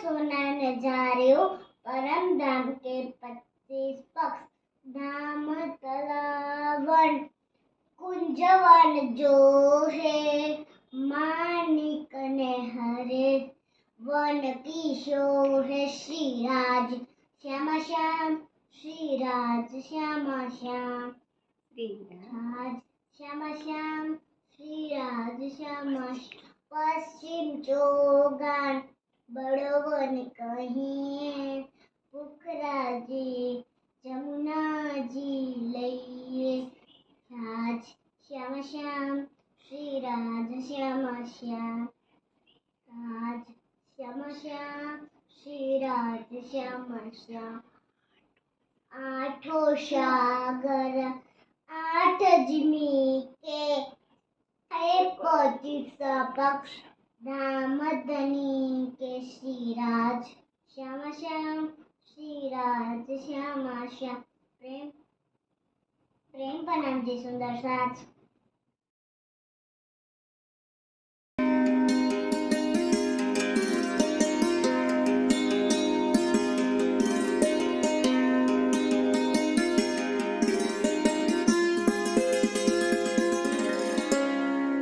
सोना नजारे परम धाम के 25 पक्ष धाम तलावन कुंजवन जो है मानिक ने हरे वन किशोर है श्रीराज श्यामा श्याम श्रीराज श्यामा श्याम श्रीराज श्यामा श्याम श्रीराज श्यामा पश्चिम चौगान बड़ो वन कहीं पुखरा जी जमुना जी लइए राज श्यामा श्याम श्रीराज श्यामा श्याम राज श्यामा श्याम श्रीराज श्यामा श्याम आठों सागर आठ जिमी के 25 पक्ष धाम धनी के श्रीराज श्यामा श्याम श्रीराज श्यामा श्याम प्रेम प्रेम पर नाम जी सुंदर साथ